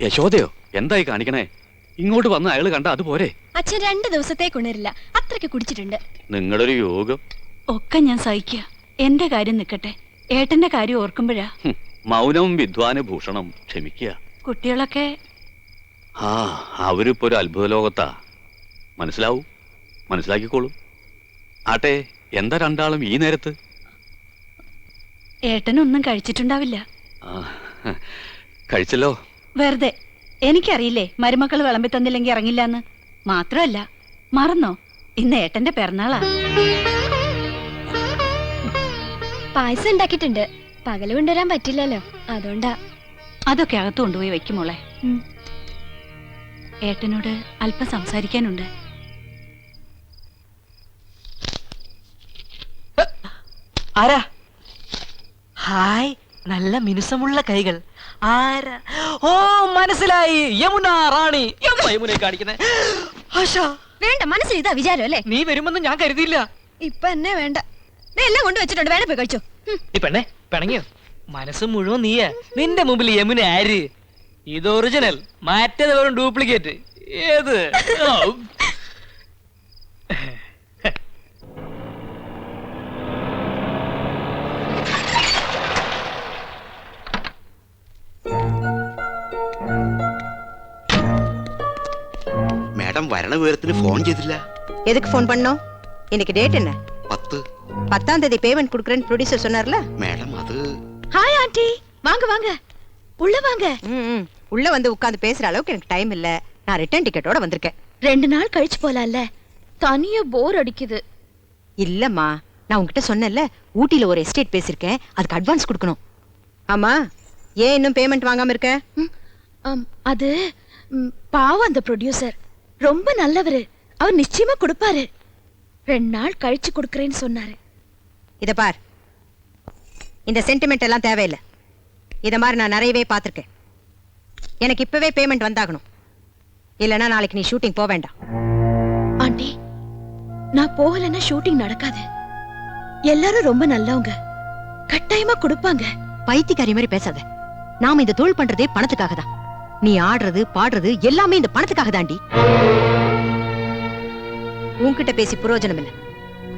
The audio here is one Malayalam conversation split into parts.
യശോദയോ എന്തായി കാണിക്കണേ? ഇങ്ങോട്ട് വന്ന് അയാള് കണ്ട അതുപോരെ? അച്ഛൻ 2 ദിവസത്തേക്ക് ഉണരില്ല, അത്രയ്ക്ക് കുടിച്ചിട്ടുണ്ട്. നിങ്ങളൊരു യോഗം. ഒക്കെ ഞാൻ സഹിക്കുക. എന്റെ കാര്യം നിക്കട്ടെ, ഏട്ടന്റെ കാര്യം ഓർക്കുമ്പോഴാ. മൗനം വിദ്വാന് ഭൂഷണം. ക്ഷമിക്കുക. കുട്ടികളൊക്കെ അവരിപ്പോ ഒരു അത്ഭുത ലോകത്താ. മനസ്സിലാക്കിക്കോളൂ. ആട്ടെ, എന്താ രണ്ടാളും ഈ നേരത്ത്? ഏട്ടനൊന്നും കഴിച്ചിട്ടുണ്ടാവില്ല. കഴിച്ചല്ലോ. വെറുതെ. എനിക്കറിയില്ലേ മരുമക്കൾ വിളമ്പി തന്നില്ലെങ്കിൽ ഇറങ്ങില്ലാന്ന്. മാത്രമല്ല, മറന്നോ, ഇന്ന് ഏട്ടന്റെ പിറന്നാളാ. പായസം ഉണ്ടാക്കിയിട്ടുണ്ട്. പകല് കൊണ്ടുവരാൻ പറ്റില്ലല്ലോ, അതുകൊണ്ടാ. അതൊക്കെ അകത്ത് കൊണ്ടുപോയി വെക്കുമോളെ. ഏട്ടനോട് അല്പം സംസാരിക്കാനുണ്ട്. ആരാ? ഹായ്, നല്ല മിനുസമുള്ള കൈകൾ. ആരാ? ഓ, മനസ്സിലായി, യമുന റാണി. യമുനെ കാണിക്കുന്നേ. വേണ്ട, മനസ്സിൽ ഇതാ വിചാരം അല്ലേ? നീ വരുമെന്ന് ഞാൻ കരുതിയില്ല. ഇപ്പൊ എന്നെ വേണ്ട, എല്ലാം കൊണ്ട് വെച്ചിട്ടുണ്ട്, വേണേ പോയി കഴിച്ചോ. ഈ പെണ്ണെ പിണങ്ങിയോ? മനസ്സ് മുഴുവൻ നീയാ. നിന്റെ മുമ്പിൽ യമുന ആര്? ഇത് ഒറിജിനൽ, മറ്റേത് വെറും ഡ്യൂപ്ലിക്കേറ്റ്. ഏത്? மேடம் வரண விவரத்துல போன் செய்தில்ல. எதுக்கு போன் பண்ணோம்? இன்னைக்கு டேட் என்ன? 10. 10ஆம் தேதி பேமெண்ட் குடுக்குறேன்னு ப்ரொடியூசர் சொன்னார்ல. மேடம் அது. ஹாய் ஆண்டி, வாங்க வாங்க, உள்ள வாங்க. உள்ள வந்து உட்கார்ந்து பேசுற அளவுக்கு எனக்கு டைம் இல்ல. நான் ரிட்டர்ன் டிக்கெட்டோட வந்திருக்கேன். 2 நாள் கழிச்சு போலாம்ல, தனியா போர் அடிக்குது. இல்லம்மா, நான் உன்கிட்ட சொன்னேன்ல, ஊட்டில ஒரு எஸ்டேட் பேசிருக்கேன், அதுக்கு அட்வான்ஸ் கொடுக்கணும். ஆமா, ஏன் இன்னும் பேமெண்ட் வாங்காம இருக்க? அது பாவம், அந்த ப்ரொடியூசர் ரொம்ப நல்லவரு, அவர் நிச்சயமா கொடுப்பாரு. 2 நாள் கழிச்சு கொடுக்கறேன்னு சொன்னாரு. இத பார், இந்த சென்டிமெண்ட் எல்லாம் தேவையில்லை. இத மாதிரி நான் நிறையவே பார்த்திருக்கேன். எனக்கு இப்பவே பேமெண்ட் வந்தாகணும், இல்லனா நாளைக்கு நீ ஷூட்டிங் போக வேண்டாம். ஆண்டி, நான் போகலன்னா ஷூட்டிங் நடக்காது. எல்லாரும் ரொம்ப நல்லவங்க, கட்டாயமா கொடுப்பாங்க. பைத்தியக்காரி மாதிரி பேசாத. நாம இந்த தொழில் பண்றதே பணத்துக்காக தான். நீ ஆடுறது பாடுறது எல்லாமே இந்த பணத்துக்காக தாண்டி. உன்கிட்ட பேசி பிரயோஜனம் இல்ல.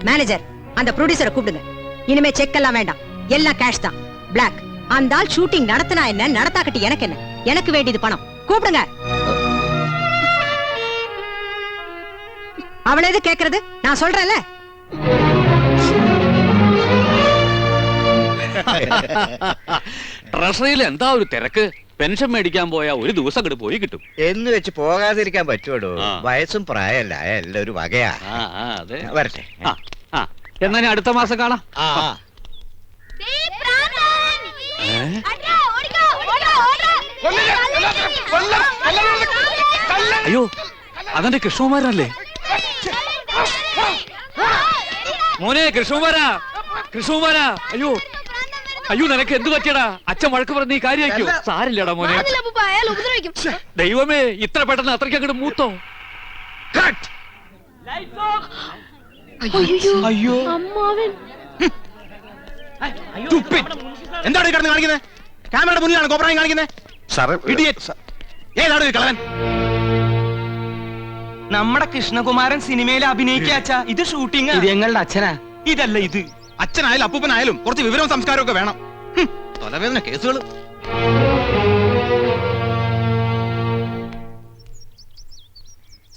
மேனேஜர், அந்த ப்ரொடியூசரை கூப்பிடுங்க. இனிமே செக் எல்லாம் வேண்டாம், எல்லாம் கேஷ் தான், பிளாக். அந்த ஆள் ஷூட்டிங் நடத்தினா என்ன, நடத்தாக்கட்டி எனக்கு என்ன? எனக்கு வேண்டியது பணம். கூப்பிடுங்க. அவள எது கேக்குறது? நான் சொல்றேன்ல. ട്രഷറിയിൽ എന്താ ഒരു തിരക്ക്. പെൻഷൻ മേടിക്കാൻ പോയാ ഒരു ദിവസം അങ്ങോട്ട് പോയി കിട്ടും എന്ന് വെച്ച് പോകാതിരിക്കാൻ പറ്റുമോ? വയസ്സും പ്രായമല്ല, എല്ലാം ഒരു വകയാ. അതെ, വരട്ടെ. എന്നാ ഞാൻ അടുത്ത മാസം കാണാം. അയ്യോ, അതെന്റെ കൃഷ്ണകുമാരല്ലേ? മോനെ കൃഷ്ണകുമാരാ, കൃഷ്ണകുമാരാ. അയ്യോ അയ്യോ, നിനക്ക് എന്ത് പറ്റിയടാ? അച്ഛൻ വഴക്ക് പറഞ്ഞ നീ കാര്യമാക്കോ? സാരില്ലടാ മോനെ. ദൈവമേ, ഇത്ര പെട്ടെന്ന് അത്രയ്ക്ക് അങ്ങോട്ട് മൂത്തോ? അയ്യോ, എന്താണ് കിടന്ന് കാണിക്കുന്നത്? ക്യാമറയുടെ മുന്നിലാണ് കോപ്രായം കാണിക്കുന്നത്. ഏതാണ് കളവൻ? നമ്മുടെ കൃഷ്ണകുമാരൻ സിനിമയിൽ അഭിനയിക്കാച്ച. ഇത് ഷൂട്ടിംഗ്. ഇത് ഞങ്ങളുടെ അച്ഛനാ. ഇതല്ല ഇത്. അച്ഛനായാലും അപ്പൂപ്പനായാലും കുറച്ച് വിവരവും സംസ്കാരവും ഒക്കെ വേണം. തലവേദന കേസുകൾ.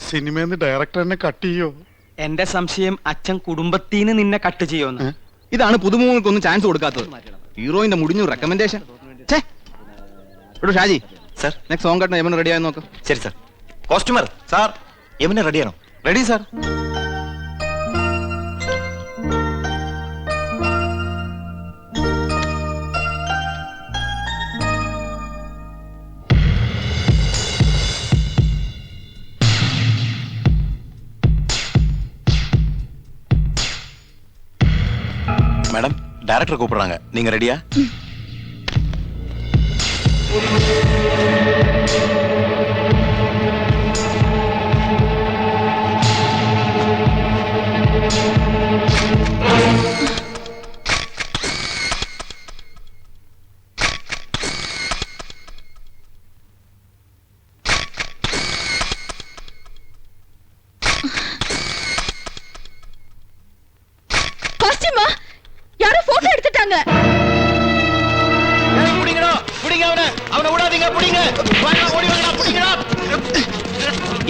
സിനിമന്ന് ഡയറക്ടർ എന്നെ കട്ട് ചെയ്യോ? എന്റെ സംശയം അച്ഛൻ കുടുംബത്തിന് നിന്നെ കട്ട് ചെയ്യുമെന്ന്. ഇതാണ് പുതുമുഖങ്ങൾക്കൊന്നും ചാൻസ് കൊടുക്കാത്തത്. ഹീറോയിന്റെ മുടിഞ്ഞു recommendation. Shaji sir, next song കട്ടിന് യമൻ റെഡിയായി നോക്ക്. ശരി സർ. കോസ്റ്റ്യൂമർ സാർ, യമുന റെഡിയാണോ? Ready sir. மேடம், டைரக்டர் கூப்பிடுறாங்க, நீங்க ரெடியா?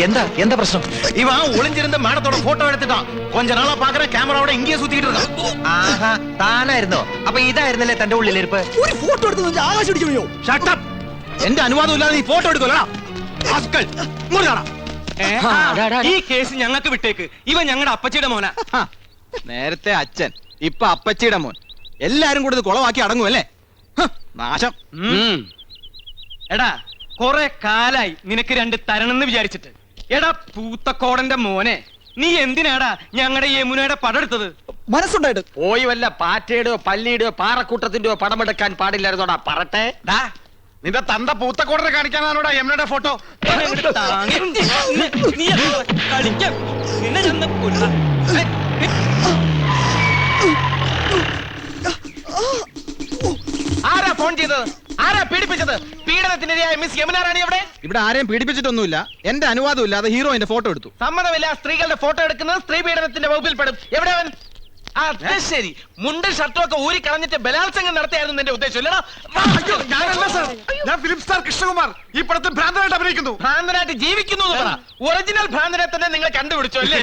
എന്താ എന്താ പ്രശ്നം? ഇവ ഒളിഞ്ഞിരുന്ന മാഡത്തോட ഫോട്ടോ എടുത്തിട്ടാ കൊഞ്ച നാളെ പാക്കറ ക്യാമറയോടെ ഇങ്ങനെ സുത്തിട്ട് ആഹാ താനായിരുന്നോ? അപ്പൊ ഇതായിരുന്നല്ലേ തന്റെ ഉള്ളിലിരിപ്പ്? ഒരു ഫോട്ടോ എടുത്തു ആകാശം ഇടിച്ചു. ഷട്ടപ്പ്! എന്റെ അനുവാദം ഇല്ലാതെ നീ ഫോട്ടോ എടുക്കോളാ. ഈ കേസ് ഞങ്ങൾക്ക് വിട്ടേക്ക്. ഇവ ഞങ്ങളുടെ അപ്പച്ചിയുടെ മോനാ. നേരത്തെ അച്ഛൻ, ഇപ്പൊ അപ്പച്ചിയുടെ മോൻ. എല്ലാരും കൂടി ഇത് കുളവാക്കി അടങ്ങുമല്ലേ? നാശം. എടാ കൊറേ കാലായി നിനക്ക് രണ്ട് തരണെന്ന് വിചാരിച്ചിട്ട്. എടാ പൂത്തക്കോടന്റെ മോനെ, നീ എന്തിനാടാ ഞങ്ങളുടെ യമുനയുടെ പടം എടുത്തത്? മനസ്സുണ്ടായിട്ട് പോയി വല്ല പാറ്റയുടെയോ പല്ലിയുടെയോ പാറക്കൂട്ടത്തിന്റെയോ പടമെടുക്കാൻ പാടില്ലായിരുന്നോടാ പറട്ടെ. നിന്റെ തന്ത പൂത്തക്കോടനെ കാണിക്കാനാണോടാ യമുനയുടെ ഫോട്ടോ? ആരാ ഫോൺ ചെയ്തത്? ആരാ പീഡിപ്പിച്ചത്? പീഡനത്തിനിരയായ മിസ് യമുന റാണി എവിടെ? ഇവിടെ ആരെയും പീഡിപ്പിച്ചിട്ടൊന്നുമില്ല. എന്റെ അനുവാദം ഇല്ലാതെ ഹീറോയിന്റെ ഫോട്ടോ എടുത്തു. സമ്മതമില്ല സ്ത്രീകളുടെ ഫോട്ടോ എടുക്കുന്നത് സ്ത്രീ പീഡനത്തിന്റെ വകുപ്പിൽ പെടും. എവിടെ അവൻ? അത് ശരി, മുണ്ടും ഷർട്ടും ഒക്കെ ഊരി കളഞ്ഞിട്ട് ബലാത്സംഗം നടത്തിയായിരുന്നു നിന്റെ ഉദ്ദേശം അല്ലടാ? ഞാൻ ഫിലിം സ്റ്റാർ കൃഷ്ണകുമാർ ഈ പടത്തിൽ ഭ്രാന്തനായിട്ട് അഭിനയിക്കുന്നു. ഭ്രാന്തനായിട്ട് ജീവിക്കുന്നു എന്ന് പറ. ഒറിജിനൽ ഭ്രാന്തനെ തന്നെ നിങ്ങൾ കണ്ടുപിടിച്ചു അല്ലേ?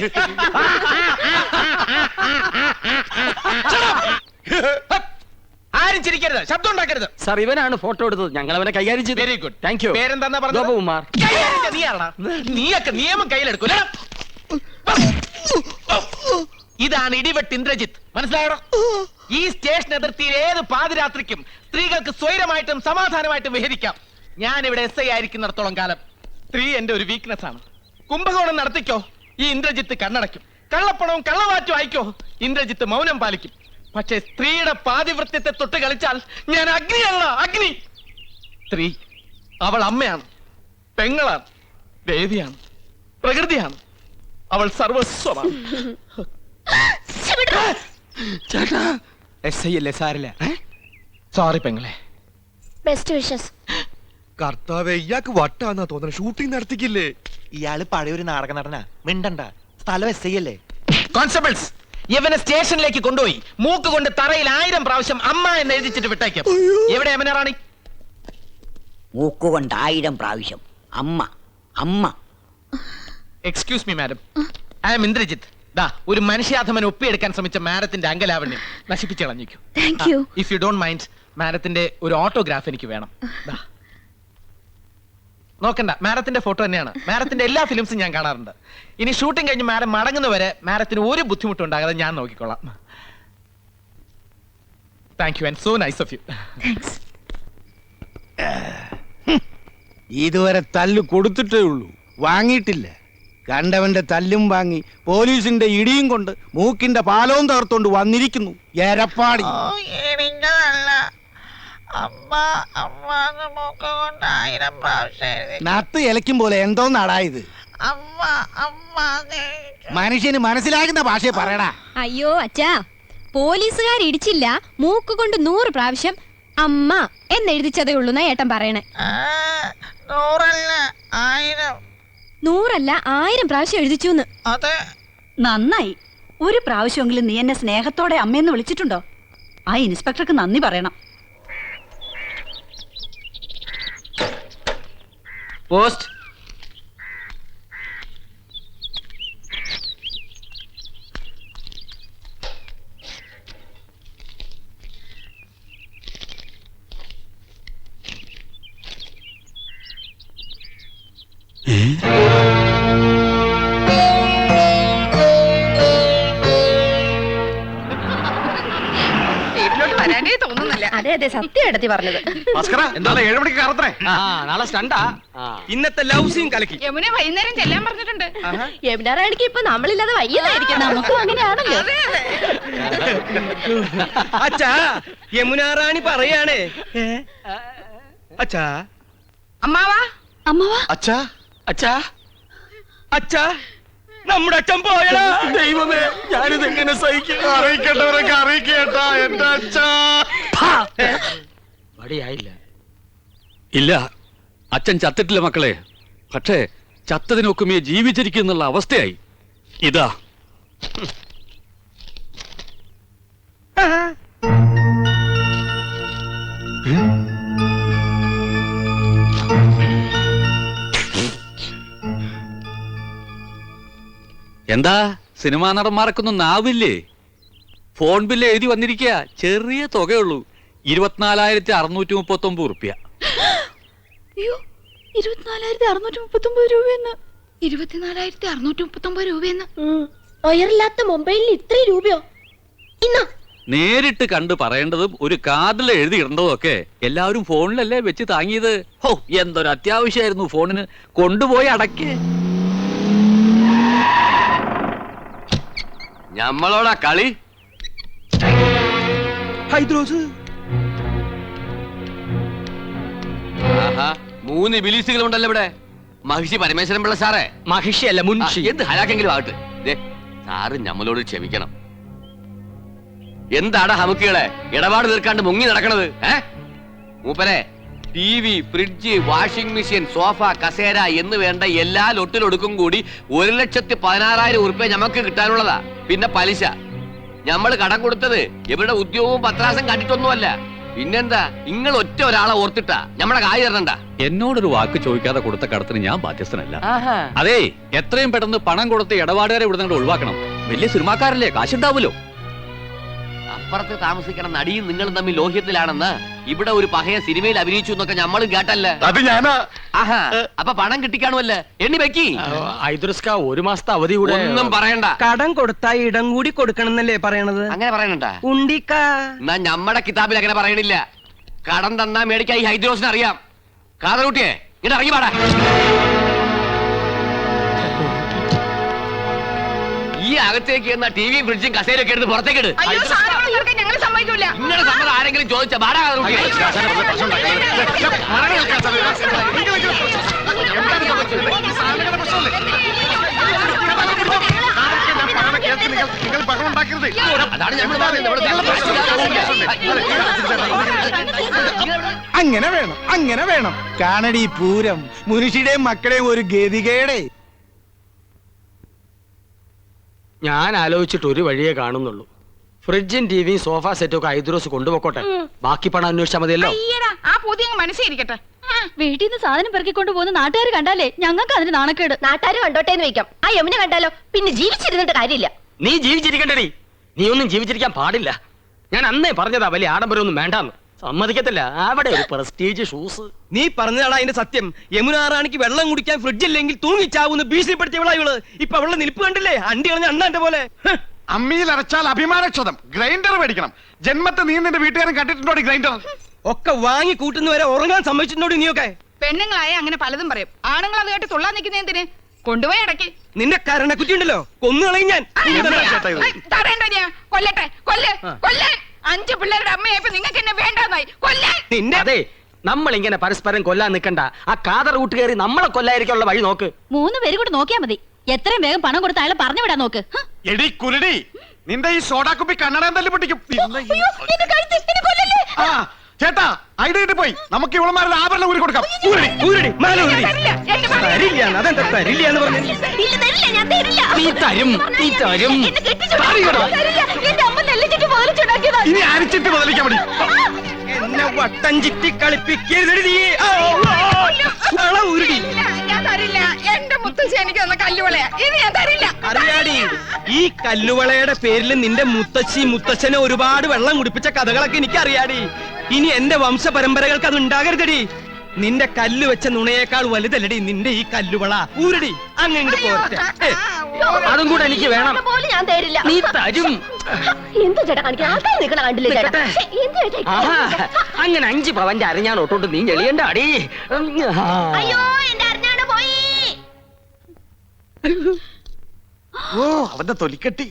ആരും ചിരിക്കരുത്, ശബ്ദം ഉണ്ടാക്കരുത്. സാർ ഇവനാണ് ഫോട്ടോ എടുത്തത്. ഞങ്ങൾ അവനെ കൈകാര്യം ചെയ്തു. Very good, thank you. പേരെന്താ പറഞ്ഞത്? ഗോപകുമാർ. നീയൊക്കെ നിയമം കയ്യിലെടുക്കൂല. ഇതാണ് ഇടിവെട്ട് ഇന്ദ്രജിത്ത്, മനസ്സിലായോ? ഈ സ്റ്റേഷൻ അതിർത്തിയിൽ ഏത് പാതിരാത്രിക്കും സ്ത്രീകൾക്ക് സ്വൈരമായിട്ടും സമാധാനമായിട്ടും വിഹരിക്കാം. ഞാൻ ഇവിടെ SI ആയിരിക്കുന്നിടത്തോളം കാലം സ്ത്രീ എന്റെ ഒരു വീക്ക്നെസ് ആണ്. കുംഭകോണം നടത്തിക്കോ, ഈ ഇന്ദ്രജിത്ത് കണ്ണടയ്ക്കും. കള്ളപ്പണവും കള്ളവാറ്റും ആയിക്കോ, ഇന്ദ്രജിത്ത് മൗനം പാലിക്കും. പക്ഷെ സ്ത്രീയുടെ പാതിവൃത്യത്തെ തൊട്ട് കളിച്ചാൽ ഞാൻ അഗ്നിയല്ല, അഗ്നി. സ്ത്രീ അവൾ അമ്മയാണ്, പെങ്ങളാണ്, ദേവിയാണ്, പ്രകൃതിയാണ്. അവൾ സർവസ്വമാണ്. ചേട്ടാ SI അല്ലേ, സാരില്ല. സോറി പെങ്ങളെ. Best wishes. കർത്താവേ ഇയാൾക്ക് വട്ടാന്നാ തോന്നുന്നത്. ഷൂട്ടിംഗ് നടത്തിക്കില്ലേ? ഇയാള് പഴയൊരു നാടക നടനാ. മിണ്ടണ്ട, സ്ഥലം SI അല്ലേ? കോൺസ്റ്റബിൾസ്, ഇവനെ സ്റ്റേഷനിലേക്ക് കൊണ്ടുപോയി മൂക്ക് കൊണ്ട് തറയിൽ 1000 പ്രാവശ്യം അമ്മ എന്ന് എഴുതിച്ചിട്ട് വിട്ടേക്കും. എവിടെ യമുന റാണി? മൂക്കുകൊണ്ട് 1000 പ്രാവശ്യം അമ്മ അമ്മ. Excuse me madam, I am Indrajith. ദാ ഒരു മനുഷ്യാധമൻ ഒപ്പിയെടുക്കാൻ ശ്രമിച്ച മാഡത്തിന്റെ അങ്കലാവണ്യം നശിപ്പിച്ചു കളഞ്ഞിരിക്കും. Thank you. If you don't mind, മാഡത്തിന്റെ ഒരു ഓട്ടോഗ്രാഫ് എനിക്ക് വേണം. ദാ. നോക്കണ്ട, മാഡത്തിന്റെ ഫോട്ടോ തന്നെയാണ്. മാഡത്തിന്റെ എല്ലാ ഫിലിംസും ഞാൻ കാണാറുണ്ട്. ഇനി ഷൂട്ടിംഗ് കഴിഞ്ഞ് മാഡം മടങ്ങുന്നവരെ മാഡത്തിന് ഒരു ബുദ്ധിമുട്ടും ഉണ്ടാകാതെ ഞാൻ നോക്കിക്കൊള്ളാം. Thank you and so nice of you. Thanks. ഇതുവരെ തല്ല് കൊടുത്തിട്ടേ ഉള്ളൂ, വാങ്ങിയിട്ടില്ല. കണ്ടവന്റെ തല്ലും വാങ്ങി പോലീസിന്റെ ഇടിയും കൊണ്ട് മൂക്കിന്റെ പാലവും തകർത്തോണ്ട് വന്നിരിക്കുന്നു എരപ്പാടി. നത്ത് ഇലയ്ക്കും പോലെ എന്തോന്നാടാ ഇത്? മനുഷ്യന് മനസ്സിലാകുന്ന ഭാഷയെ പറയടാ. അയ്യോ അച്ഛാ, പോലീസുകാർ ഇടിച്ചില്ല, മൂക്ക് കൊണ്ട് 100 പ്രാവശ്യം അമ്മ എന്നെഴുതിച്ചതേ ഉള്ളൂ എന്നാ ഏട്ടൻ പറയണേ. 100 അല്ല 1000 പ്രാവശ്യം എഴുതിച്ചു. നന്നായി. ഒരു പ്രാവശ്യമെങ്കിലും നീ എന്നെ സ്നേഹത്തോടെ അമ്മയെന്ന് വിളിച്ചിട്ടുണ്ടോ? ആ ഇൻസ്പെക്ടർക്ക് നന്ദി പറയണം. പോസ്റ്റ്. അതെ അതെ, സത്യം എടുത്തി പറഞ്ഞത്. എന്താണ് 7 മണിക്ക് കറത്തേ? നാളെ സ്റ്റണ്ടാ. ഇന്നത്തെ ലവ് സീൻ കലക്കി. യമുന വൈകുന്നേരം ചെല്ലാൻ പറഞ്ഞിട്ടുണ്ട്. യമുന റാണിക്ക് ഇപ്പൊ നമ്മളില്ലാതെ വയ്യതായിരിക്കും. നമുക്കും അങ്ങനെയാണല്ലോ. അച്ഛാ, യമുന റാണി പറയാണേ. അച്ഛാ, അമ്മാവാ അമ്മാവാ. അച്ഛാ അച്ഛാ, അച്ഛാ, നമ്മുടെ അച്ഛൻ പോയടാ. ദൈവമേ, ഞാനിത് എങ്ങനെ സഹിക്കും? അറിയിക്കേണ്ടവരൊക്കെ അറിയിക്കേട്ടാ എന്റെ അച്ഛാ. വടിയായില്ല. ഇല്ല, അച്ഛൻ ചത്തിട്ടില്ല മക്കളെ. പക്ഷേ ചത്തതിനൊക്കുമേ ജീവിച്ചിരിക്കുന്നുള്ള അവസ്ഥയായി. ഇതാ എന്താ സിനിമാ നടന്മാർക്കൊന്നും നാവില്ലേ? ഫോൺ ബില്ല് എഴുതി വന്നിരിക്കുക. ചെറിയ തുകയുള്ളൂ, 24,639 ഉറുപ്പ്യ. അയ്യോ, 24,639 രൂപയെന്ന്. 24,639 രൂപയെന്ന്. ഒയറില്ലാത്ത മൊബൈലിന് ഇത്രയും രൂപയോ? ഇന്നോ നേരിട്ട് കണ്ട് പറയേണ്ടതും ഒരു കാർഡിൽ എഴുതിയിടേണ്ടതും ഒക്കെ എല്ലാവരും ഫോണിലല്ലേ വെച്ച് താങ്ങിയത്. ഹോ, എന്തൊരു അത്യാവശ്യമായിരുന്നു ഫോണിന്. കൊണ്ടുപോയി അടക്കേ. ഞമ്മളോടാ കളി. ഹൈദ്രോസ് ആഹാ, 3 ബിലീസുകളുണ്ടല്ലോ ഇവിടെ. മഹിഷി പരമേശ്വരൻ പിള്ള സാറേ. മഹിഷി അല്ല, മുൻഷി. എന്ത് ഹലാക്കെങ്കിലും ആകട്ടെ. ദേ, സാറ് ഞമ്മളോട് ക്ഷമിക്കണം. എന്താടാ ഹമുക്കികളെ ഇടപാട് തീർക്കാണ്ട് മുങ്ങി നടക്കണത്? മൂപ്പരെ TV, fridge, washing machine, sofa, കസേര എന്ന് വേണ്ട എല്ലാ ലൊട്ടിലൊടുക്കും കൂടി 1,16,000 ഉറുപ്പ്യ ഞമ്മക്ക് കിട്ടാനുള്ളതാ. പിന്നെ പലിശ. ഞമ്മള് കടം കൊടുത്തത് ഇവരുടെ ഉദ്യോഗവും പത്രാസം കണ്ടിട്ടൊന്നുമല്ല. പിന്നെന്താ, നിങ്ങൾ ഒറ്റ ഒരാളെ ഓർത്തിട്ടാ ഞമ്മടെ കായ് തരണണ്ട. എന്നോടൊരു വാക്ക് ചോദിക്കാതെ കൊടുത്ത കടത്തിന് ഞാൻ ബാധ്യസ്ഥനല്ല. അതേ, എത്രയും പെട്ടെന്ന് പണം കൊടുത്ത് ഇടപാടുകാരെ ഇവിടെ നിന്ന് ഒഴിവാക്കണം. വലിയ സിനിമാക്കാരല്ലേ, കാശുണ്ടാവുമല്ലോ. അപ്പുറത്ത് താമസിക്കണ നടിയും നിങ്ങളും തമ്മിൽ ലോഹ്യത്തിലാണെന്ന് ഇവിടെ ഒരു പഹയ സിനിമയിൽ അഭിനയിച്ചു എന്നൊക്കെ ഞമ്മളും കേട്ടല്ലേ. അത് ഞാനാ. ആഹാ, അപ്പൊ പണം കിട്ടിക്കാണുമല്ലേ? എണ്ണി വെക്കി. ഹൈദ്രോസ്ക 1 മാസത്തെ അവധി കൂടെ. ഒന്നും പറയണ്ട. കടം കൊടുത്താ ഇടം കൂടി കൊടുക്കണമെന്നല്ലേ പറയണത്? അങ്ങനെ പറയണണ്ട. ഉണ്ടിക്ക എന്നാ ഞമ്മടെ കിതാബിൽ അങ്ങനെ പറയണില്ല. കടം തന്നാ മേടിക്കാൻ ഈ ഹൈദ്രോസിന് അറിയാം. കാതറൂട്ടിയെ ഇങ്ങനെ ഇറങ്ങി പാടാ. ഈ അകത്തേക്ക് എന്ന ടിവിയും ഫ്രിഡ്ജും കസേരയൊക്കെ എടുത്ത് പുറത്തേക്ക് ഇട്. ഇങ്ങനെ സമ്മതം ആരെങ്കിലും ചോദിച്ച പാടാ കാതറൂട്ടിയെ. അതാണ് ഞമ്മൾ അങ്ങനെ വേണം, അങ്ങനെ വേണം. കാണടി പൂരം, മുനുഷിയുടെയും മക്കളെയും ഒരു ഗതികേടെ. ഞാൻ ആലോചിച്ചിട്ട് ഒരു വഴിയേ കാണുന്നുള്ളൂ. ഫ്രിഡ്ജും ടിവിയും സോഫ സെറ്റും ഒക്കെ ഹൈദ്രോസ് കൊണ്ടുപോക്കോട്ടെ. ബാക്കി പണം അന്വേഷിച്ചാൽ മതിയല്ലോ. ആ പുതിയ മനസ്സിരിക്കട്ടെ. വീട്ടിൽ നിന്ന് സാധനം പെറുക്കിക്കൊണ്ട് പോകുന്ന നാട്ടുകാർ കണ്ടാലേ ഞങ്ങൾക്ക് അതിന് നാണക്കേട്. നാട്ടുകാര് കണ്ടോട്ടേന്ന് വെക്കാം. ആ യമുന കണ്ടാലോ പിന്നെ ജീവിച്ചിരുന്നിട്ട് കാര്യമില്ല. നീ ജീവിച്ചിരിക്കണ്ടടി. നീ ഒന്നും ജീവിച്ചിരിക്കാൻ പാടില്ല. ഞാൻ അന്നേ പറഞ്ഞതാ വലിയ ആഡംബരമൊന്നും വേണ്ടാന്ന്. സമ്മതിക്കത്തില്ല. അവിടെ ഒരു പ്രസ്റ്റീജ് ഷൂസ്. നീ പറഞ്ഞതാടാ അതിന്റെ സത്യം. യമുന റാണിക്ക് വെള്ളം കുടിക്കാൻ ഫ്രിഡ്ജില്ലെങ്കിൽ തൂങ്ങിച്ചാവുന്ന ഭീഷണിപ്പെടുത്തിയവളാ ഇവള്. ഇപ്പൊ അവളുടെ നിൽപ്പ് കണ്ടില്ലേ? അണ്ടി കളഞ്ഞ അണ്ണാന്റെ പോലെ. അമ്മിയിൽ അരച്ചാൽ അഭിമാനക്ഷതം. ഗ്രൈൻഡർ മേടിക്കണം. ജന്മത്തെ നീ നിന്റെ വീട്ടുകാരൻ കണ്ടിട്ടുണ്ടോ ഗ്രൈൻഡർ? ഒക്കെ വാങ്ങി കൂട്ടുന്നവരെ ഉറങ്ങാൻ സമ്മതിച്ചിട്ടുണ്ടോ നീയൊക്കെ? പെണ്ണുങ്ങളായ അങ്ങനെ പലതും പറയും. ആണുങ്ങൾ അത് കേട്ട് തുള്ളാൻ നിൽക്കുന്ന എന്തിന്? കൊണ്ടുപോയി അടക്കി. നിന്റെ കരണക്കുറ്റി ഉണ്ടല്ലോ, കൊന്നുകളയും ഞാൻ. തടയണ്ട, ഞാൻ കൊല്ലട്ടെ. കൊല്ലാൻ 5 പിള്ളേരുടെ അമ്മയായപ്പോ നിങ്ങൾക്ക് എന്നെ വേണ്ടെന്നായി. കൊല്ലാൻ നിന്നെ. അതെ, നമ്മൾ ഇങ്ങനെ പരസ്പരം കൊല്ലാൻ നിൽക്കണ്ട. ആ കാതർ കൂട്ട് കയറി നമ്മളെ കൊല്ലായിരിക്കാനുള്ള വഴി നോക്ക്. 3 പേര് കൂടെ നോക്കിയാ മതി. എത്രയും വേഗം പണം കൊടുത്ത് അയാളെ പറഞ്ഞു വിടാൻ നോക്ക്. എടി കുരുടി, നിന്റെ ഈ സോഡാ കുപ്പി കണ്ണടം തല്ലി പൊട്ടിക്കും. ആ ചേട്ടാ, ഐഡിയ കിട്ടി പോയി. നമുക്ക് ഇവളമാരുടെ ആഭരണം ഊരി കൊടുക്കാം. ഇനി അരിച്ചിട്ട് ബദലിക്കാൻ മതി. എന്നെ വട്ടം ചിറ്റി കളിപ്പിക്കരുത്. അറിയാടി, ഈ കല്ലുവളയുടെ പേരിൽ നിന്റെ മുത്തശ്ശി മുത്തച്ഛനെ ഒരുപാട് വെള്ളം കുടിപ്പിച്ച കഥകളൊക്കെ എനിക്ക് അറിയാടി. ഇനി എന്റെ വംശപരമ്പരകൾക്ക് അത് ഉണ്ടാകരുതടി. നിന്റെ കല്ല് വെച്ച നുണയേക്കാൾ വലുതല്ലടി നിന്റെ ഈ കല്ലുവള. ഊരടി അങ്ങോട്ട് പോരട്ടെ. അതും കൂടെ എനിക്ക് വേണം. ഞാൻ തരില്ല. നീ തരും. എന്ത് ചേട്ടാ കാണിക്കാൻ? ആൾക്കാർ നിൽക്കണ കണ്ടില്ലേ ചേട്ടാ? അങ്ങനെ 5 പവന്റെ അരഞ്ഞാൻ ഒട്ടോട്ട് നീ ഞെളിയണ്ട അടി. അയ്യോ, എന്റെ അറിഞ്ഞാണ് പോയി. ഓ, അവന്റെ തൊലിക്കെട്ടി.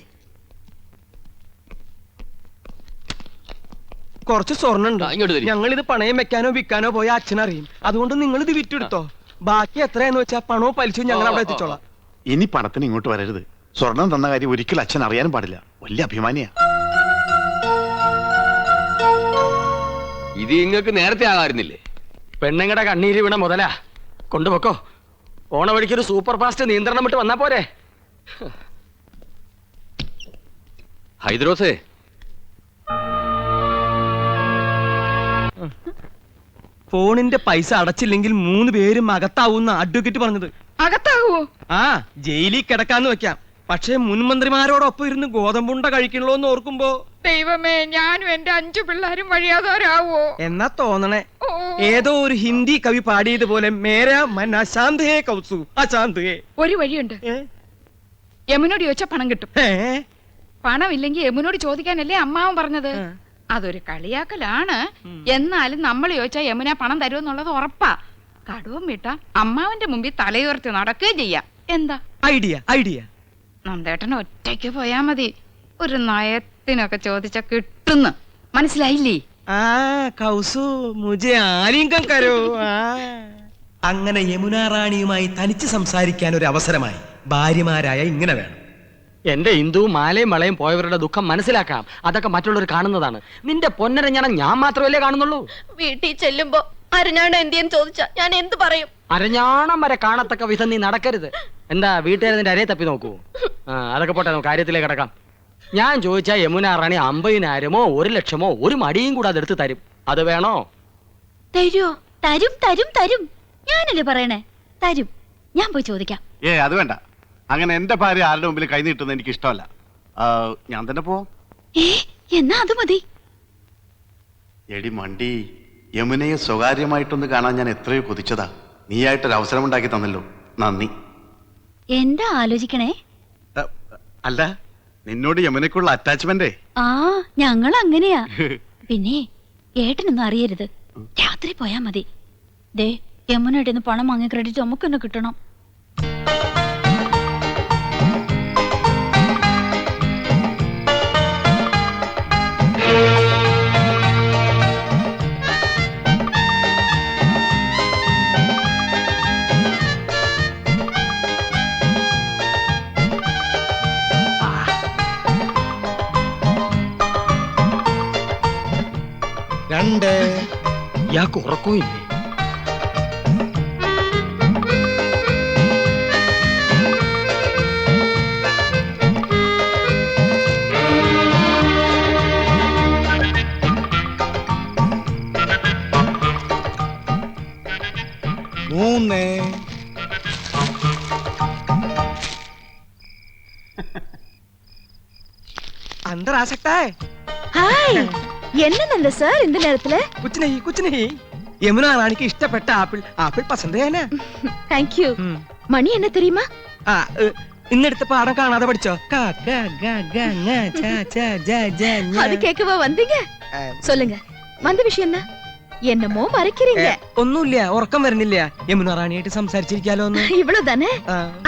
കുറച്ച് സ്വർണ്ണുണ്ട്. ഇങ്ങോട്ട് തരി. ഞങ്ങൾ ഇത് പണയം വെക്കാനോ വിൽക്കാനോ പോയ അച്ഛനറിയും. അതുകൊണ്ട് നിങ്ങൾ ഇത് വിറ്റെടുത്തോ. ബാക്കി എത്രയാന്ന് വെച്ചാ പണവും പലിശയും ഞങ്ങൾ അവിടെ എത്തിച്ചോളാം. ഇനി പണത്തിന് ഇങ്ങോട്ട് വരരുത്. സ്വർണം തന്ന കാര്യം ഒരിക്കലും അച്ഛൻ അറിയാനും പാടില്ല. വലിയ അഭിമാനിയാ. ഇത് നിങ്ങൾക്ക് നേരത്തെ ആകാറുന്നില്ലേ? പെണ്ണുങ്ങളുടെ കണ്ണീര് വീണ മുതലാ. കൊണ്ടുപോക്കോ. ഓണ വഴിക്കൊരു സൂപ്പർ ഫാസ്റ്റ് നിയന്ത്രണം വിട്ട് വന്നാ പോരെ. ഹൈദ്രോസേ, ഫോണിന്റെ പൈസ അടച്ചില്ലെങ്കിൽ 3 പേരും അകത്താവൂന്ന അഡ്വക്കേറ്റ് പറഞ്ഞത്. അകത്താകുവോ? ആ, ജയിലിൽ കിടക്കാന്ന് വെക്കാം. പക്ഷേ മുൻമന്ത്രിമാരോടൊപ്പം ഇരുന്ന് ഗോതമ്പുണ്ട കഴിക്കണല്ലോ എന്ന് ഓർക്കുമ്പോ ദൈവമേ, ഞാനും എന്റെ 5 പിള്ളേരും വഴിയാതോരാവോ എന്നാ തോന്നണേ. ഓ. ഏതോ ഒരു ഹിന്ദി കവി പാടിയതുപോലെ മേരാ മൻ അശാന്ത് ഹേ കൗസു അശാന്ത് ഹേ. ഒരു വഴിയുണ്ട്. യമുനോട് ചോദിച്ചാ പണം കിട്ടും. പണം ഇല്ലെങ്കിൽ യമുനോട് ചോദിക്കാനല്ലേ അമ്മാവൻ പറഞ്ഞത്. അതൊരു കളിയാക്കലാണ്. എന്നാലും നമ്മൾ ചോദിച്ചാ യമുന പണം തരുമെന്നുള്ളത് ഉറപ്പാ. കടവും വിട്ടാ അമ്മാവന്റെ മുമ്പിൽ തലയുയർത്തി നടക്കുകയും ചെയ്യാം. എന്താ ഐഡിയ? ഐഡിയ നന്ദേട്ടൻ ഒറ്റയ്ക്ക് പോയാ മതി. ഒരു നയത്തിനൊക്കെ ചോദിച്ചാ കിട്ടുന്നു. മനസ്സിലായില്ലേ? ആ കൗസു മുझे ആലിംഗം കരോ. അങ്ങനെ യമുന റാണിയുമായി തനിച്ച് സംസാരിക്കാൻ ഒരു അവസരമായി. ഭാര്യമാരായ ഇങ്ങനെ വേണം. എന്റെ ഹിന്ദു മാലയും വളയും പോയവരുടെ ദുഃഖം മനസ്സിലാക്കാം. അതൊക്കെ മറ്റുള്ളവർ കാണുന്നതാണ്. നിന്റെ പൊന്നരഞ്ഞാണം ഞാൻ മാത്രമല്ലേ കാണുന്നുള്ളൂ. വീട്ടിൽ ചെല്ലുമ്പോ അരഞ്ഞാണ്ട് എന്തിയെന്ന് ചോദിച്ചാ ഞാൻ എന്ത് പറയും? അരഞ്ഞാണം വരെ കാണത്തക്ക വിധം നീ നടക്കരുത്. എന്താ വീട്ടുകാരെ നിന്റെ അരയെ തപ്പി നോക്കൂ? അതൊക്കെ പോട്ടെ, നമുക്ക് കാര്യത്തിലേക്ക് കിടക്കാം. ഞാൻ ചോദിച്ചാ യമുന റാണി 50,000-മോ 1,00,000-മോ ഒരു മടിയും കൂടെ അതെടുത്ത് തരും. അത് വേണോ? തരുമോ? തരും തരും തരും. ഞാനല്ലേ പറയണേ, തരും. ഞാൻ പോയി ചോദിക്കാം. അത് വേണ്ട. അങ്ങനെ എന്റെ ഭാര്യ ആരുടെ മുമ്പിൽ കൈ നീട്ടുന്നത് എനിക്ക് ഇഷ്ടമല്ല. ഞാൻ തന്നെ പോവാം. എന്നാ അത് മതി. എടി മണ്ടി, യമുനയെ സ്വകാര്യമായിട്ടൊന്ന് കാണാൻ ഞാൻ എത്രയോ കൊതിച്ചതാ. നീയായിട്ടൊരു അവസരം ഉണ്ടാക്കി തന്നല്ലോ, നന്ദി. എന്താ ആലോചിക്കണേ? അല്ല, നിന്നോട് യമുനയ്ക്കുള്ള അറ്റാച്ച്മെന്റ്. ആ, ഞങ്ങൾ അങ്ങനെയാ. പിന്നെ ഏട്ടനൊന്നും അറിയരുത്. രാത്രി പോയാ മതി. ദേ, യമുനയുടെ പണം വാങ്ങിയ ക്രെഡിറ്റ് നമുക്ക് തന്നെ കിട്ടണം. രണ്ട്. ഇയാൾക്ക് ഉറക്കമില്ലേ? മൂന്ന്. അന്തരാസക്തായ ഹായ്, என்ன நல்ல சார் இந்த நேரத்துல? कुछ नहीं. യമുന റാണിക്ക് ഇഷ്ടപ്പെട്ട ആപ്പിൾ പസന്ത് ചെയ്യാനാ. Thank you. மணி என்ன தெரியுமா? ഇന്നെടുത്ത പാഠം കാണാതെ പഠിച്ചോ? அது கேட்கவா வந்தீங்க? சொல்லுங்க, வந்த விஷயம் என்ன? என்னமோ மறைக்கிறீங்க. ഒന്നുമില്ല, ഉറക്കം വരുന്നില്ല. യമുന റാണിയായിട്ട് സംസാരിച്ചിരിക്കാലോ ഒന്ന്. இவ்வளவுதானே?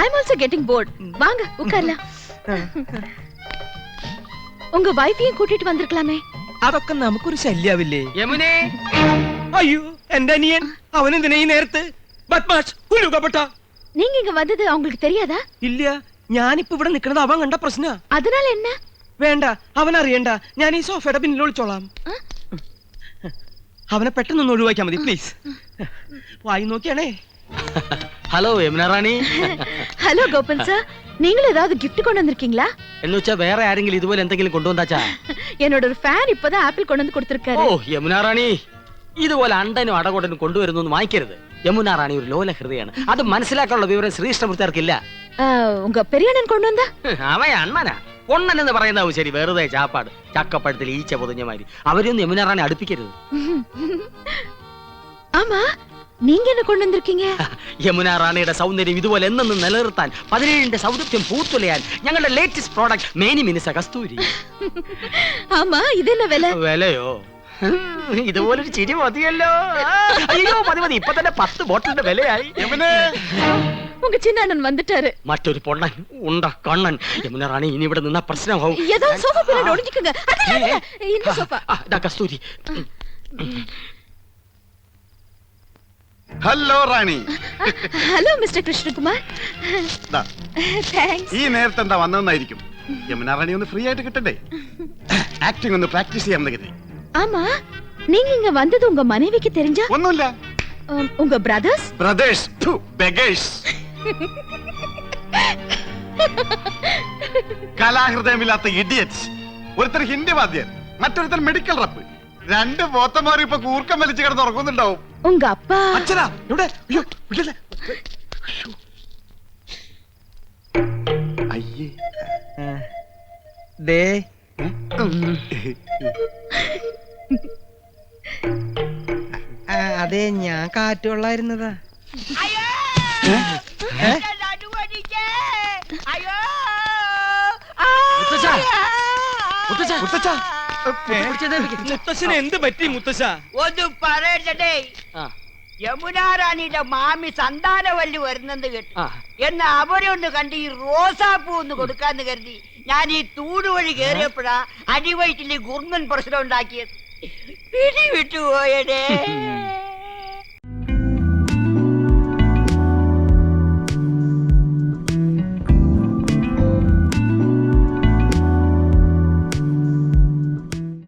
I'm also getting bored. வாங்க உட்காரலாம். உங்க வைஃபையும் கூட்டிட்டு வந்திருக்கலாமே. അതൊക്കെ നമുക്കൊരു ശല്യാവില്ലേ? യമുനേ, അയ്യോ എന്റെ അനിയൻ, അവൻ എന്തിനാ ഈ നേരത്ത്? ബദ്മാഷ്, കുലുകപ്പെട്ട. நீங்க இங்க வந்தது அவங்களுக்கு தெரியாதா? ഇല്ല, ഞാനിപ്പോ ഇവിടെ നിൽക്കുന്നത് അവൻ കണ്ട പ്രശ്ന. அதனால என்ன? വേണ്ട, അവൻ അറിയണ്ട. ഞാൻ ഈ സോഫയുടെ പിന്നിൽ ഒളിച്ചോളാം. അവനെ പെട്ടെന്ന് ഒഴിവാക്കിയാ മതി പ്ലീസ്. വായി നോക്കിയാണേ. ഹലോ യമുന റാണി. ஹலோ கோபன் சார், நீங்களும் ஏதாவது gift கொண்டு வந்திருக்கீங்களா? എന്ന് വെച്ചാ വേറെ ആരെങ്കിലും ഇതുപോലെ എന്തെങ്കിലും കൊണ്ടുവന്നാച്ചാ? என்னோட ஒரு ஃபேன் இப்பதான் ஆப்பிள் கொண்டு வந்து கொடுத்திருக்காரு. ഓ യമുന റാണി, ഇതുപോലെ അണ്ടനും അടകൊണ്ടനും കൊണ്ടുവരുന്നു വാങ്ങിക്കരുത്. യമുന റാണി ഒരു ലോല ഹൃദയാണ്. അത് മനസ്സിലാക്കാനുള്ള വിവരം ശ്രീകൃഷ്ണമൂർത്തിയാർക്കില്ല. உங்க பெரிய அண்ணன் கொண்டு வந்தா? അവൻ അണ്ണനാ. പൊണ്ണൻ എന്ന് പറയുന്നതാവും ശരി, വെറുതെ ചാപ്പാട്. ചക്കപ്പഴത്തിൽ ഈച്ച പൊതിഞ്ഞ മാതിരി. അവരൊന്നും യമുന റാണി അടുപ്പിക്കരുത്. ஆமா, நீங்க என்ன கொண்டு வந்திருக்கீங்க? യമുന റാണിയുടെ സൗന്ദര്യം ഇതുപോലെ എന്നെന്നും നിലനിർത്താൻ, 17ന്റെ സൗന്ദര്യം പൂത്തുലയാൻ ഞങ്ങളുടെ ലേറ്റസ്റ്റ് പ്രോഡക്റ്റ് മേനി മിനിസ കസ്തൂരി. ஆமா, இது என்ன விலை? വിലയോ? ഇതുപോലൊരു ചിരി മതിയല്ലോ. അയ്യോ മതി മതി, ഇപ്പൊ തന്നെ 10 ബോട്ടിലിന്റെ വിലയായി. உங்க சின்ன அண்ணன் வந்துட்டாரு. മറ്റൊരു പൊണ്ണൻ ഉണ്ട കണ്ണൻ. യമുന റാണി ഇനി ഇവിടെ നിന്ന പ്രശ്നമാവും. ஏதோ சோஃபா பின்னாடி ஒளிஞ்சுக்கங்க. அதல இந்த சோஃபா. ദാ Kasthuri. Hello Rani. Hello mister Krishnakumar. Thanks. ഈ നേരത്തെ എന്താ വന്നതെന്നായിരിക്കും. യമുന റാണി ഒന്ന് ഫ്രീ ആയിട്ട് കിട്ടണ്ടേ? ആക്ടിംഗ് ഒന്ന് പ്രാക്ടീസ് ചെയ്യാമെന്ന് കരുതി. ஆமா, நீங்க இங்க வந்தது உங்க மனைவிக்கு தெரிஞ்சா? ഒന്നുമില്ല. உங்க பிரதர்ஸ்? Brothers, beggars. കലാഹൃദയമില്ലാത്ത ഇഡിയറ്റ്സ്. ഒരുത്തർ ഹിന്ദി വാദ്യൻ, മറ്റൊരുത്തർ മെഡിക്കൽ റപ്പ്. രണ്ട് പോത്തന്മാർ ഇപ്പൊ കൂർക്കം വലിച്ചു കിടന്ന് ഉറങ്ങുന്നുണ്ടാവും. ഉങ്ക അപ്പാ അച്ഛനാ ഇവിടെ? അയ്യോ, വിടല്ലേ. അയ്യേ. ദേ അതെ ഞാൻ കാറ്റുകൊള്ളായിരുന്നതാ. മുത്തശ്ശന് എന്ത് പറ്റി മുത്തശ്ശ? ഒന്ന് പറയട്ടെ, യമുനാ റാണിയുടെ മാമി സന്താനവല്ലി വരുന്നെന്ന് കേട്ടു. എന്ന് അവരൊന്ന് കണ്ട് ഈ റോസാപ്പൂ ഒന്ന് കൊടുക്കാന്ന് കരുതി ഞാൻ ഈ തൂട് വഴി കേറിയപ്പോഴാ അടിവയറ്റിൽ ഗുർങ്ങൻ പ്രശ്നം ഉണ്ടാക്കിയത്. പിടി വിട്ടുപോയടേ.